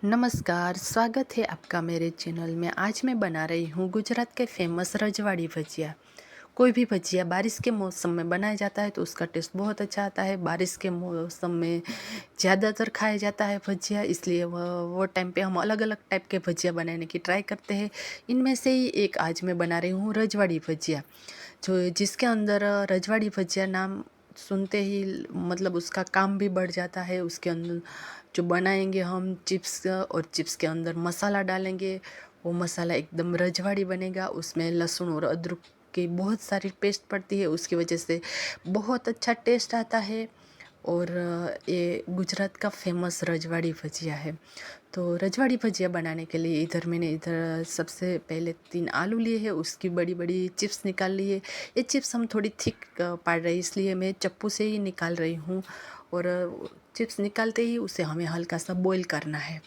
नमस्कार, स्वागत है आपका मेरे चैनल में। आज मैं बना रही हूँ गुजरात के फेमस रजवाड़ी भजिया। कोई भी भजिया बारिश के मौसम में बनाया जाता है तो उसका टेस्ट बहुत अच्छा आता है। बारिश के मौसम में ज़्यादातर खाया जाता है भजिया, इसलिए वो टाइम पे हम अलग अलग टाइप के भजिया बनाने की ट्राई करते हैं। इनमें से ही एक आज मैं बना रही हूँ रजवाड़ी भजिया, जो जिसके अंदर रजवाड़ी भजिया नाम सुनते ही मतलब उसका काम भी बढ़ जाता है। उसके अंदर जो बनाएंगे हम चिप्स, और चिप्स के अंदर मसाला डालेंगे, वो मसाला एकदम रजवाड़ी बनेगा। उसमें लहसुन और अदरक की बहुत सारी पेस्ट पड़ती है, उसकी वजह से बहुत अच्छा टेस्ट आता है। और ये गुजरात का फेमस रजवाड़ी भजिया है। तो रजवाड़ी भजिया बनाने के लिए मैंने इधर सबसे पहले 3 आलू लिए हैं, उसकी बड़ी बड़ी चिप्स निकाल ली है। ये चिप्स हम थोड़ी थिक पाड़ रही, इसलिए मैं चप्पू से ही निकाल रही हूँ। और चिप्स निकालते ही उसे हमें हल्का सा बॉईल करना है।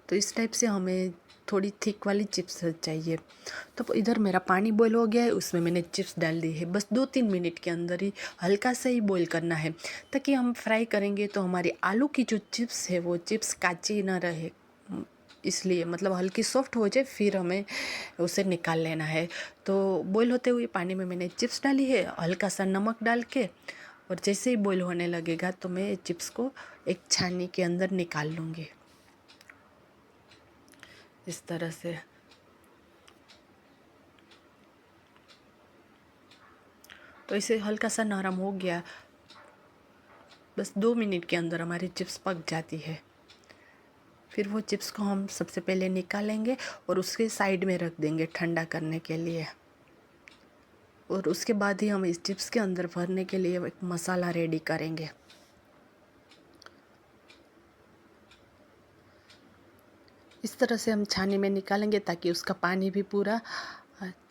तो इस टाइप से हमें थोड़ी थिक वाली चिप्स चाहिए। तो इधर मेरा पानी बॉईल हो गया है, उसमें मैंने चिप्स डाल दी है। बस 2-3 मिनट के अंदर ही हल्का सा ही बॉईल करना है, ताकि हम फ्राई करेंगे तो हमारी आलू की जो चिप्स है वो चिप्स काची ना रहे। इसलिए मतलब हल्की सॉफ्ट हो जाए, फिर हमें उसे निकाल लेना है। तो बॉईल होते हुए पानी में मैंने चिप्स डाली है, हल्का सा नमक डाल के। और जैसे ही बॉईल होने लगेगा तो मैं चिप्स को एक छाननी के अंदर निकाल लूँगी, इस तरह से। तो इसे हल्का सा नरम हो गया, बस 2 मिनट के अंदर हमारी चिप्स पक जाती है। फिर वो चिप्स को हम सबसे पहले निकालेंगे और उसके साइड में रख देंगे ठंडा करने के लिए। और उसके बाद ही हम इस चिप्स के अंदर भरने के लिए एक मसाला रेडी करेंगे। इस तरह से हम छानी में निकालेंगे ताकि उसका पानी भी पूरा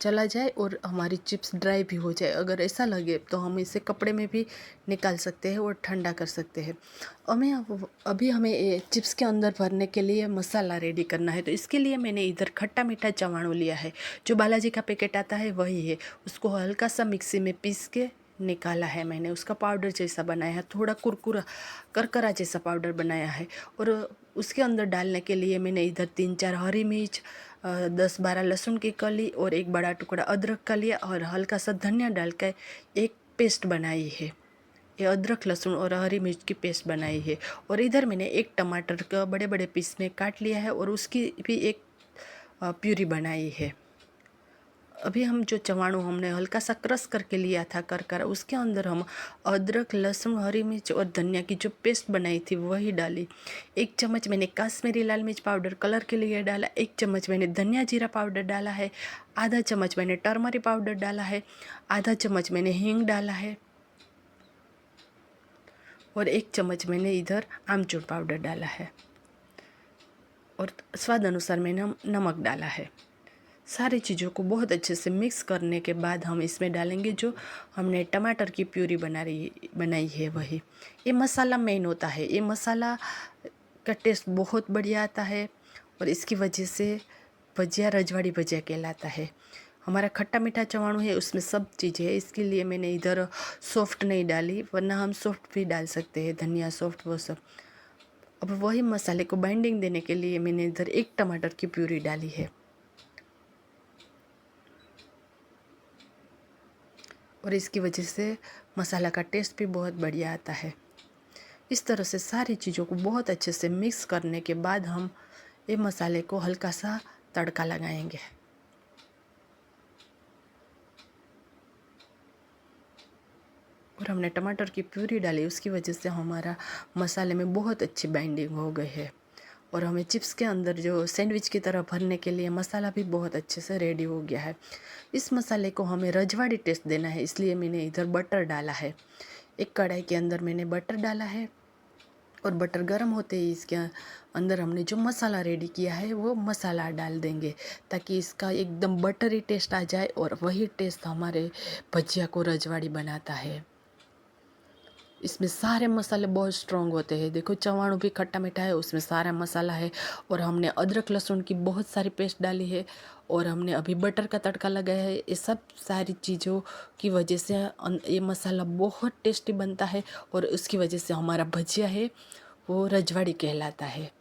चला जाए और हमारी चिप्स ड्राई भी हो जाए। अगर ऐसा लगे तो हम इसे कपड़े में भी निकाल सकते हैं और ठंडा कर सकते हैं। अभी हमें ये चिप्स के अंदर भरने के लिए मसाला रेडी करना है। तो इसके लिए मैंने इधर खट्टा मीठा चवाणू लिया है, जो बालाजी का पैकेट आता है वही है। उसको हल्का सा मिक्सी में पीस के निकाला है मैंने, उसका पाउडर जैसा बनाया है, थोड़ा कुरकुरा करकरा जैसा पाउडर बनाया है। और उसके अंदर डालने के लिए मैंने इधर 3-4 हरी मिर्च, 10-12 लहसुन की कली और एक बड़ा टुकड़ा अदरक का लिया और हल्का सा धनिया डाल कर एक पेस्ट बनाई है। ये अदरक लहसुन और हरी मिर्च की पेस्ट बनाई है। और इधर मैंने एक टमाटर का बड़े बड़े पीस में काट लिया है और उसकी भी एक प्यूरी बनाई है। अभी हम जो चवाणू हमने हल्का सा क्रश करके लिया था कर उसके अंदर हम अदरक लहसुन हरी मिर्च और धनिया की जो पेस्ट बनाई थी वही डाली। 1 चम्मच मैंने काश्मीरी लाल मिर्च पाउडर कलर के लिए डाला, 1 चम्मच मैंने धनिया जीरा पाउडर डाला है, आधा चम्मच मैंने टर्मरिक पाउडर डाला है, आधा चम्मच मैंने हींग डाला है और 1 चम्मच मैंने इधर आमचूर पाउडर डाला है और स्वाद अनुसार मैंने नमक डाला है। सारी चीज़ों को बहुत अच्छे से मिक्स करने के बाद हम इसमें डालेंगे जो हमने टमाटर की प्यूरी बनाई है वही। ये मसाला मेन होता है, ये मसाला का टेस्ट बहुत बढ़िया आता है और इसकी वजह से भजिया रजवाड़ी भजिया कहलाता है। हमारा खट्टा मीठा चवाणू है, उसमें सब चीज़ें है, इसके लिए मैंने इधर सॉफ्ट नहीं डाली, वरना हम सॉफ्ट भी डाल सकते हैं, धनिया सॉफ्ट वो सब। अब वही मसाले को बाइंडिंग देने के लिए मैंने इधर 1 टमाटर की प्यूरी डाली है और इसकी वजह से मसाला का टेस्ट भी बहुत बढ़िया आता है। इस तरह से सारी चीज़ों को बहुत अच्छे से मिक्स करने के बाद हम ये मसाले को हल्का सा तड़का लगाएंगे। और हमने टमाटर की प्यूरी डाली, उसकी वजह से हमारा मसाले में बहुत अच्छी बाइंडिंग हो गई है। और हमें चिप्स के अंदर जो सैंडविच की तरह भरने के लिए मसाला भी बहुत अच्छे से रेडी हो गया है। इस मसाले को हमें रजवाड़ी टेस्ट देना है, इसलिए मैंने इधर बटर डाला है। एक कढ़ाई के अंदर मैंने बटर डाला है और बटर गर्म होते ही इसके अंदर हमने जो मसाला रेडी किया है वो मसाला डाल देंगे, ताकि इसका एकदम बटरी टेस्ट आ जाए और वही टेस्ट हमारे भजिया को रजवाड़ी बनाता है। इसमें सारे मसाले बहुत स्ट्रॉन्ग होते हैं। देखो चवाणू भी खट्टा मीठा है, उसमें सारा मसाला है और हमने अदरक लहसुन की बहुत सारी पेस्ट डाली है और हमने अभी बटर का तड़का लगाया है। ये सब सारी चीज़ों की वजह से ये मसाला बहुत टेस्टी बनता है और उसकी वजह से हमारा भजिया है वो रजवाड़ी कहलाता है।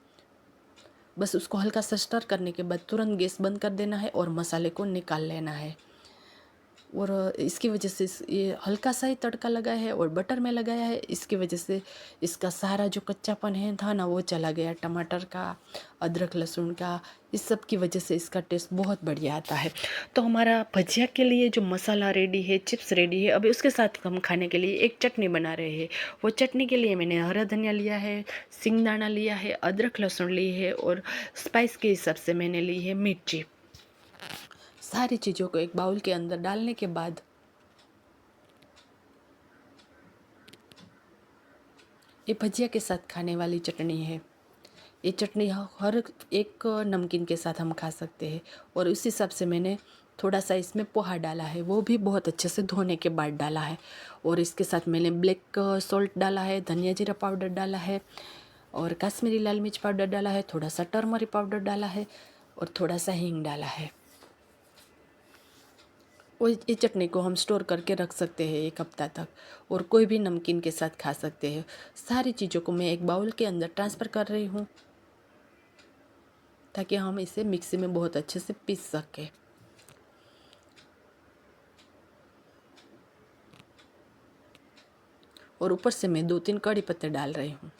बस उसको हल्का सा स्टर करने के बाद तुरंत गैस बंद कर देना है और मसाले को निकाल लेना है। और इसकी वजह से ये हल्का सा ही तड़का लगाया है और बटर में लगाया है, इसकी वजह से इसका सारा जो कच्चापन है था ना वो चला गया, टमाटर का, अदरक लहसुन का, इस सब की वजह से इसका टेस्ट बहुत बढ़िया आता है। तो हमारा भजिया के लिए जो मसाला रेडी है, चिप्स रेडी है। अभी उसके साथ हम खाने के लिए एक चटनी बना रहे हैं। वो चटनी के लिए मैंने हरा धनिया लिया है, सिंगदाना लिया है, अदरक लहसुन ली है और स्पाइस के हिसाब से मैंने ली है मिर्ची। सारी चीज़ों को एक बाउल के अंदर डालने के बाद ये भजिया के साथ खाने वाली चटनी है। ये चटनी हर एक नमकीन के साथ हम खा सकते हैं। और उस हिसाब से मैंने थोड़ा सा इसमें पोहा डाला है, वो भी बहुत अच्छे से धोने के बाद डाला है। और इसके साथ मैंने ब्लैक सॉल्ट डाला है, धनिया जीरा पाउडर डाला है और कश्मीरी लाल मिर्च पाउडर डाला है, थोड़ा सा टर्मरिक पाउडर डाला है और थोड़ा सा हींग डाला है। और ये चटनी को हम स्टोर करके रख सकते हैं 1 हफ्ता तक और कोई भी नमकीन के साथ खा सकते हैं। सारी चीज़ों को मैं एक बाउल के अंदर ट्रांसफ़र कर रही हूँ ताकि हम इसे मिक्सी में बहुत अच्छे से पीस सकें। और ऊपर से मैं 2-3 कड़ी पत्ते डाल रही हूँ।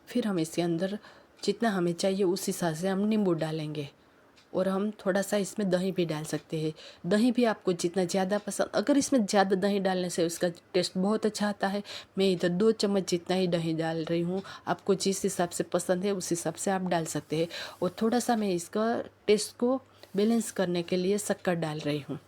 फिर हम इसके अंदर जितना हमें चाहिए उस हिसाब से हम नींबू डालेंगे और हम थोड़ा सा इसमें दही भी डाल सकते हैं। दही भी आपको जितना ज़्यादा पसंद, अगर इसमें ज़्यादा दही डालने से उसका टेस्ट बहुत अच्छा आता है। मैं इधर 2 चम्मच जितना ही दही डाल रही हूँ। आपको जिस हिसाब से पसंद है उस हिसाब से आप डाल सकते हैं। और थोड़ा सा मैं इसका टेस्ट को बैलेंस करने के लिए शक्कर डाल रही हूँ।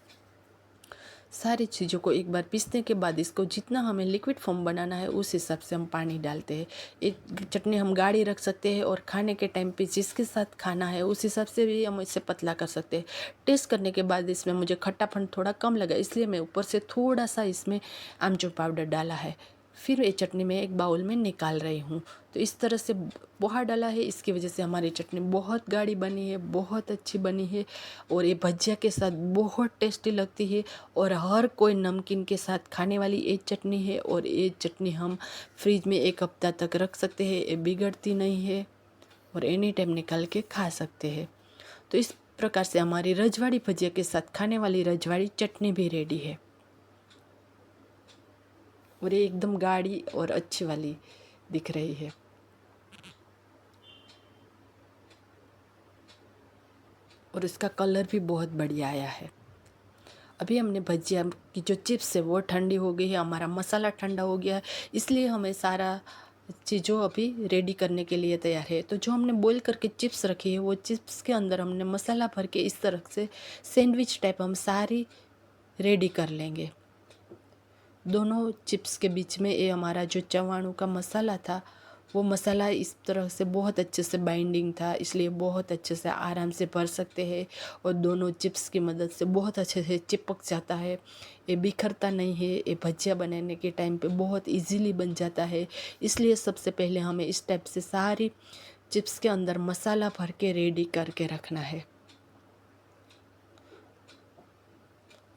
सारी चीज़ों को एक बार पीसने के बाद इसको जितना हमें लिक्विड फॉर्म बनाना है उस हिसाब से हम पानी डालते हैं। एक चटनी हम गाढ़ी रख सकते हैं और खाने के टाइम पे जिसके साथ खाना है उस हिसाब से भी हम इसे पतला कर सकते हैं। टेस्ट करने के बाद इसमें मुझे खट्टापन थोड़ा कम लगा, इसलिए मैं ऊपर से थोड़ा सा इसमें आमचूर पाउडर डाला है। फिर ये चटनी मैं एक बाउल में निकाल रही हूँ। तो इस तरह से पोहा डाला है, इसकी वजह से हमारी चटनी बहुत गाढ़ी बनी है, बहुत अच्छी बनी है और ये भजिया के साथ बहुत टेस्टी लगती है। और हर कोई नमकीन के साथ खाने वाली एक चटनी है और ये चटनी हम फ्रिज में 1 हफ्ता तक रख सकते हैं, ये बिगड़ती नहीं है और एनी टाइम निकाल के खा सकते हैं। तो इस प्रकार से हमारी रजवाड़ी भजिया के साथ खाने वाली रजवाड़ी चटनी भी रेडी है और ये एकदम गाढ़ी और अच्छी वाली दिख रही है। और इसका कलर भी बहुत बढ़िया आया है। अभी हमने भजिया की जो चिप्स है वो ठंडी हो गई है, हमारा मसाला ठंडा हो गया है, इसलिए हमें सारा चीज़ों अभी रेडी करने के लिए तैयार है। तो जो हमने बॉईल करके चिप्स रखी है वो चिप्स के अंदर हमने मसाला भर के इस तरह से सैंडविच टाइप हम सारी रेडी कर लेंगे। दोनों चिप्स के बीच में ये हमारा जो चवाणू का मसाला था वो मसाला इस तरह से बहुत अच्छे से बाइंडिंग था, इसलिए बहुत अच्छे से आराम से भर सकते हैं और दोनों चिप्स की मदद से बहुत अच्छे से चिपक जाता है। ये बिखरता नहीं है, ये भजिया बनाने के टाइम पे बहुत इजीली बन जाता है। इसलिए सबसे पहले हमें इस टाइप से सारी चिप्स के अंदर मसाला भर के रेडी करके रखना है।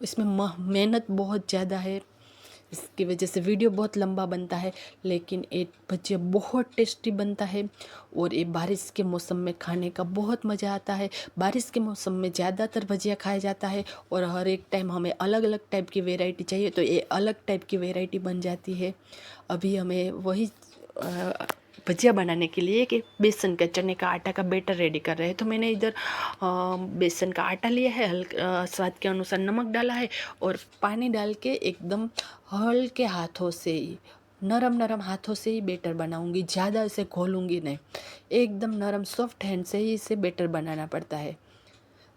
इसमें मेहनत बहुत ज़्यादा है, इसकी वजह से वीडियो बहुत लंबा बनता है, लेकिन ये भजिया बहुत टेस्टी बनता है और ये बारिश के मौसम में खाने का बहुत मज़ा आता है। बारिश के मौसम में ज़्यादातर भजिया खाया जाता है और हर एक टाइम हमें अलग अलग टाइप की वैरायटी चाहिए तो ये अलग टाइप की वैरायटी बन जाती है। अभी हमें वही भजिया बनाने के लिए कि बेसन का, चने का आटा का बैटर रेडी कर रहे हैं। तो मैंने इधर बेसन का आटा लिया है, हल्का स्वाद के अनुसार नमक डाला है और पानी डाल के एकदम हल्के हाथों से ही, नरम नरम हाथों से ही बैटर बनाऊंगी, ज़्यादा इसे घोलूंगी नहीं। एकदम नरम सॉफ्ट हैंड से ही इसे बैटर बनाना पड़ता है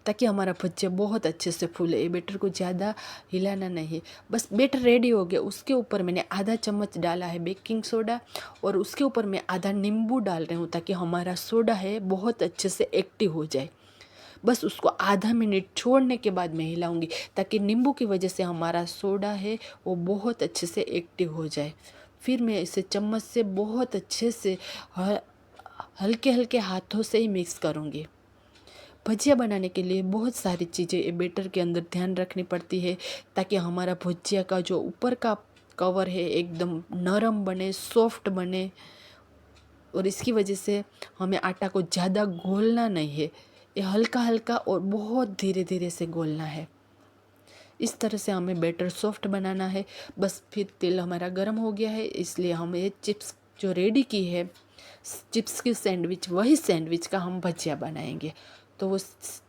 ताकि हमारा भजिया बहुत अच्छे से फूले। ये बैटर को ज़्यादा हिलाना नहीं। बस बैटर रेडी हो गया, उसके ऊपर मैंने आधा चम्मच डाला है बेकिंग सोडा और उसके ऊपर मैं आधा नींबू डाल रही हूँ ताकि हमारा सोडा है बहुत अच्छे से एक्टिव हो जाए। बस उसको आधा मिनट छोड़ने के बाद मैं हिलाऊंगी ताकि नींबू की वजह से हमारा सोडा है वो बहुत अच्छे से एक्टिव हो जाए। फिर मैं इसे चम्मच से बहुत अच्छे से हल्के हल्के हाथों से ही मिक्स करूँगी। भजिया बनाने के लिए बहुत सारी चीज़ें बेटर के अंदर ध्यान रखनी पड़ती है, ताकि हमारा भजिया का जो ऊपर का कवर है एकदम नरम बने, सॉफ्ट बने। और इसकी वजह से हमें आटा को ज़्यादा घोलना नहीं है, ये हल्का हल्का और बहुत धीरे धीरे से घोलना है। इस तरह से हमें बैटर सॉफ्ट बनाना है। बस फिर तेल हमारा गर्म हो गया है, इसलिए हम ये चिप्स जो रेडी की है, चिप्स की सैंडविच, वही सैंडविच का हम भजिया बनाएंगे। तो वो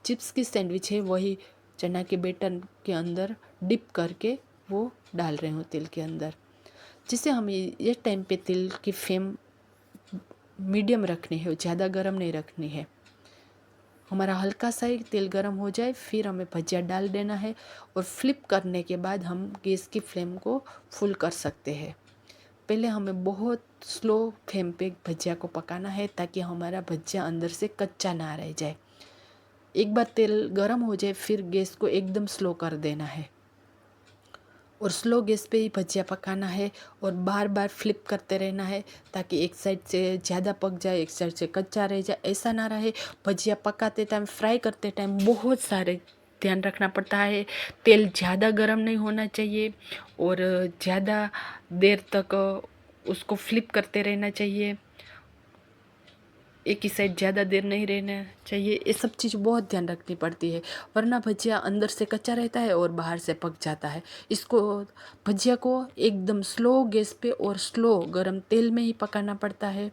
चिप्स की सैंडविच है, वही चना के बैटर के अंदर डिप करके वो डाल रहे हो तेल के अंदर। जिसे हमें ये टाइम पे तेल की फ्लेम मीडियम रखनी है, ज़्यादा गर्म नहीं रखनी है। हमारा हल्का सा ही तेल गर्म हो जाए, फिर हमें भजिया डाल देना है और फ्लिप करने के बाद हम गैस की फ्लेम को फुल कर सकते हैं। पहले हमें बहुत स्लो फ्लेम पे भजिया को पकाना है, ताकि हमारा भजिया अंदर से कच्चा ना रह जाए। एक बार तेल गर्म हो जाए फिर गैस को एकदम स्लो कर देना है और स्लो गैस पे ही भजिया पकाना है और बार बार फ्लिप करते रहना है, ताकि एक साइड से ज़्यादा पक जाए, एक साइड से कच्चा रह जाए, ऐसा ना रहे। भजिया पकाते टाइम, फ्राई करते टाइम बहुत सारे ध्यान रखना पड़ता है। तेल ज़्यादा गर्म नहीं होना चाहिए और ज़्यादा देर तक उसको फ्लिप करते रहना चाहिए, एक ही साइड ज़्यादा देर नहीं रहना चाहिए। ये सब चीज़ बहुत ध्यान रखनी पड़ती है, वरना भजिया अंदर से कच्चा रहता है और बाहर से पक जाता है। इसको भजिया को एकदम स्लो गैस पे और स्लो गरम तेल में ही पकाना पड़ता है।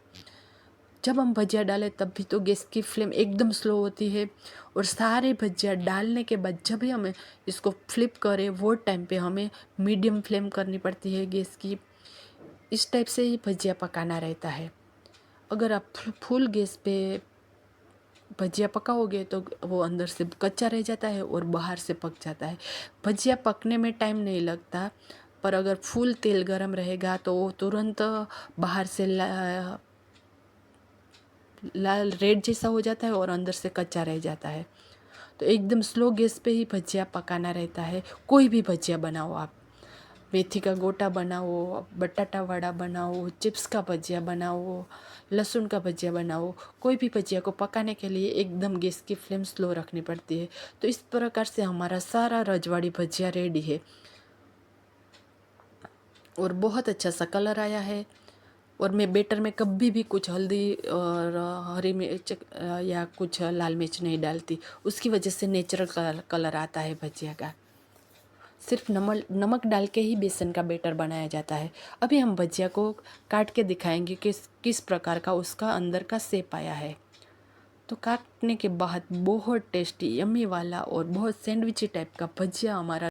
जब हम भजिया डालें तब भी तो गैस की फ्लेम एकदम स्लो होती है, और सारे भजिया डालने के बाद जब भी हमें इसको फ्लिप करें वो टाइम पे हमें मीडियम फ्लेम करनी पड़ती है गैस की। इस टाइप से ही भजिया पकाना रहता है। अगर आप फुल गैस पे भजिया पकाओगे तो वो अंदर से कच्चा रह जाता है और बाहर से पक जाता है। भजिया पकने में टाइम नहीं लगता, पर अगर फुल तेल गरम रहेगा तो वो तुरंत बाहर से लाल रेड जैसा हो जाता है और अंदर से कच्चा रह जाता है। तो एकदम स्लो गैस पे ही भजिया पकाना रहता है। कोई भी भजिया बनाओ आप, मेथी का गोटा बनाओ, बटाटा वड़ा बनाओ, चिप्स का भजिया बनाओ, लहसुन का भजिया बनाओ, कोई भी भजिया को पकाने के लिए एकदम गैस की फ्लेम स्लो रखनी पड़ती है। तो इस प्रकार से हमारा सारा रजवाड़ी भजिया रेडी है और बहुत अच्छा सा कलर आया है। और मैं बैटर में कभी भी कुछ हल्दी और हरी मिर्च या कुछ लाल मिर्च नहीं डालती, उसकी वजह से नेचुरल कलर आता है भजिया का। सिर्फ नमक डाल के ही बेसन का बैटर बनाया जाता है। अभी हम भजिया को काट के दिखाएंगे कि किस प्रकार का उसका अंदर का शेप आया है। तो काटने के बाद बहुत टेस्टी, यम्मी वाला और बहुत सैंडविची टाइप का भजिया हमारा